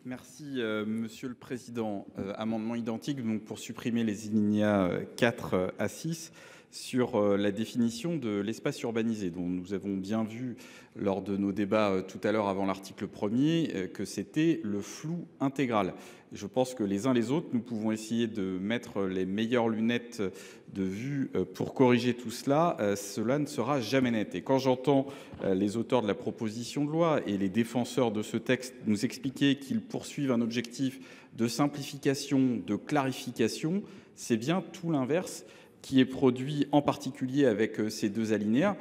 Merci, Monsieur le Président. Amendement identique donc pour supprimer les alinéas 4 à 6 sur la définition de l'espace urbanisé, dont nous avons bien vu lors de nos débats tout à l'heure avant l'article 1er que c'était le flou intégral. Je pense que les uns les autres, nous pouvons essayer de mettre les meilleures lunettes de vue pour corriger tout cela. Cela ne sera jamais net. Et quand j'entends les auteurs de la proposition de loi et les défenseurs de ce texte nous expliquer qu'ils poursuivent un objectif de simplification, de clarification, c'est bien tout l'inverse qui est produit en particulier avec ces deux alinéas.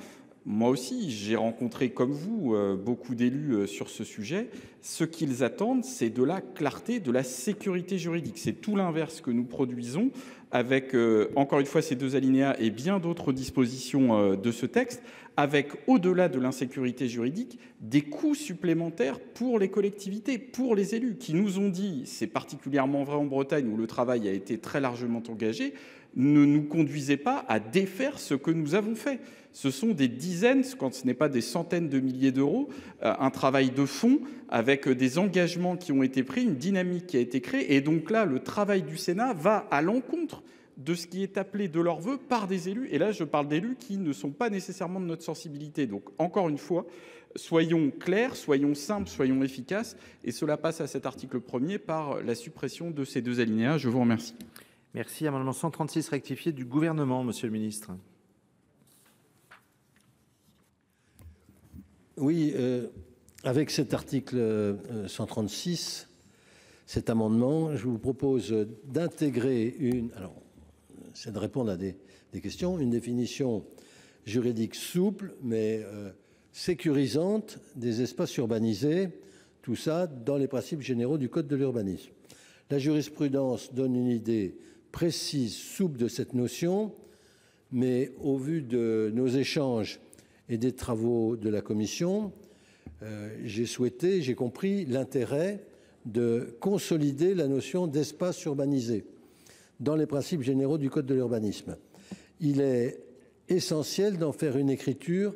Moi aussi, j'ai rencontré comme vous beaucoup d'élus sur ce sujet. Ce qu'ils attendent, c'est de la clarté, de la sécurité juridique. C'est tout l'inverse que nous produisons avec, encore une fois, ces deux alinéas et bien d'autres dispositions de ce texte, avec, au-delà de l'insécurité juridique, des coûts supplémentaires pour les collectivités, pour les élus, qui nous ont dit, c'est particulièrement vrai en Bretagne où le travail a été très largement engagé, ne nous conduisez pas à défaire ce que nous avons fait. Ce sont des dizaines, quand ce n'est pas des centaines de milliers d'euros, un travail de fond avec des engagements qui ont été pris, une dynamique qui a été créée. Et donc là, le travail du Sénat va à l'encontre de ce qui est appelé de leur vœu par des élus. Et là, je parle d'élus qui ne sont pas nécessairement de notre sensibilité. Donc, encore une fois, soyons clairs, soyons simples, soyons efficaces. Et cela passe à cet article 1er par la suppression de ces deux alinéas. Je vous remercie. Merci. Amendement 136 rectifié du gouvernement, Monsieur le Ministre. Oui, avec cet article 136, cet amendement, je vous propose d'intégrer c'est de répondre à des questions, une définition juridique souple, mais sécurisante des espaces urbanisés, tout ça dans les principes généraux du Code de l'urbanisme. La jurisprudence donne une idée précise, souple de cette notion, mais au vu de nos échanges et des travaux de la commission, j'ai compris l'intérêt de consolider la notion d'espace urbanisé dans les principes généraux du Code de l'urbanisme. Il est essentiel d'en faire une écriture,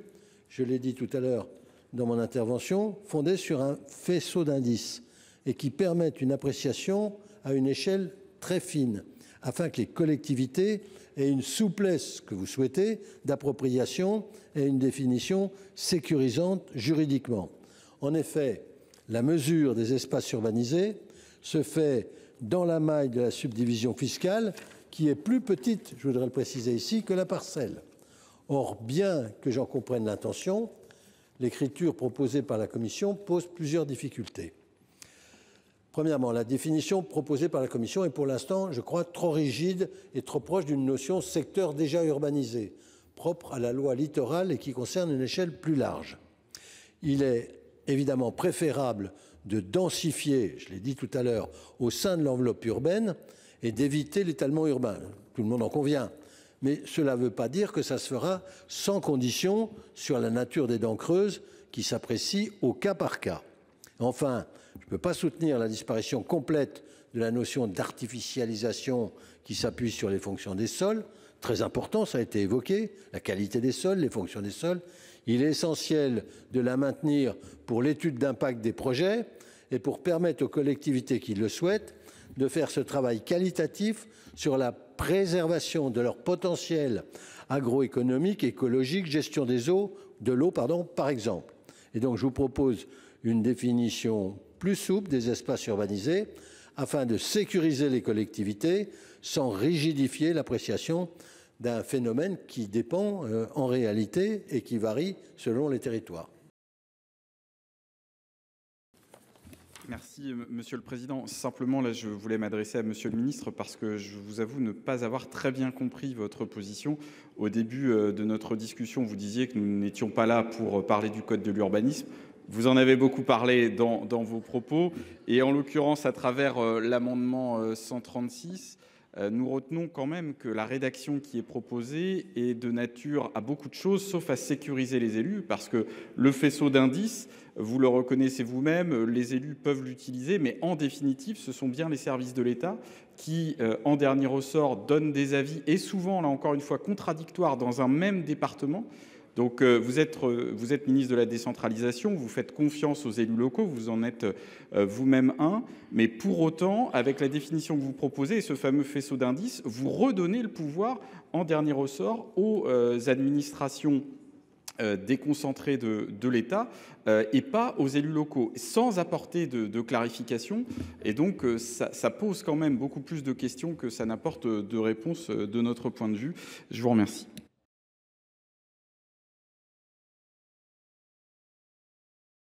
je l'ai dit tout à l'heure dans mon intervention, fondée sur un faisceau d'indices et qui permette une appréciation à une échelle très fine, afin que les collectivités aient une souplesse que vous souhaitez d'appropriation et une définition sécurisante juridiquement. En effet, la mesure des espaces urbanisés se fait dans la maille de la subdivision fiscale qui est plus petite, je voudrais le préciser ici, que la parcelle. Or, bien que j'en comprenne l'intention, l'écriture proposée par la Commission pose plusieurs difficultés. Premièrement, la définition proposée par la Commission est pour l'instant, je crois, trop rigide et trop proche d'une notion secteur déjà urbanisé, propre à la loi littorale et qui concerne une échelle plus large. Il est évidemment préférable de densifier, je l'ai dit tout à l'heure, au sein de l'enveloppe urbaine et d'éviter l'étalement urbain. Tout le monde en convient. Mais cela ne veut pas dire que ça se fera sans condition sur la nature des dents creuses qui s'apprécient au cas par cas. Enfin, je ne peux pas soutenir la disparition complète de la notion d'artificialisation qui s'appuie sur les fonctions des sols. Très important, ça a été évoqué, la qualité des sols, les fonctions des sols. Il est essentiel de la maintenir pour l'étude d'impact des projets et pour permettre aux collectivités qui le souhaitent de faire ce travail qualitatif sur la préservation de leur potentiel agroéconomique, écologique, gestion des eaux, de l'eau, par exemple. Et donc, je vous propose une définition plus souple des espaces urbanisés afin de sécuriser les collectivités sans rigidifier l'appréciation d'un phénomène qui dépend en réalité et qui varie selon les territoires. Merci, Monsieur le Président. Simplement, là, je voulais m'adresser à Monsieur le Ministre parce que je vous avoue ne pas avoir très bien compris votre position. Au début de notre discussion, vous disiez que nous n'étions pas là pour parler du Code de l'urbanisme. Vous en avez beaucoup parlé dans vos propos. Et en l'occurrence, à travers l'amendement 136, nous retenons quand même que la rédaction qui est proposée est de nature à beaucoup de choses, sauf à sécuriser les élus, parce que le faisceau d'indices, vous le reconnaissez vous-même, les élus peuvent l'utiliser, mais en définitive, ce sont bien les services de l'État qui, en dernier ressort, donnent des avis, et souvent, là encore une fois, contradictoires dans un même département, Donc vous êtes ministre de la décentralisation, vous faites confiance aux élus locaux, vous en êtes vous-même un, mais pour autant, avec la définition que vous proposez et ce fameux faisceau d'indices, vous redonnez le pouvoir en dernier ressort aux administrations déconcentrées de l'État et pas aux élus locaux, sans apporter de clarification. Et donc ça pose quand même beaucoup plus de questions que ça n'apporte de réponses de notre point de vue. Je vous remercie.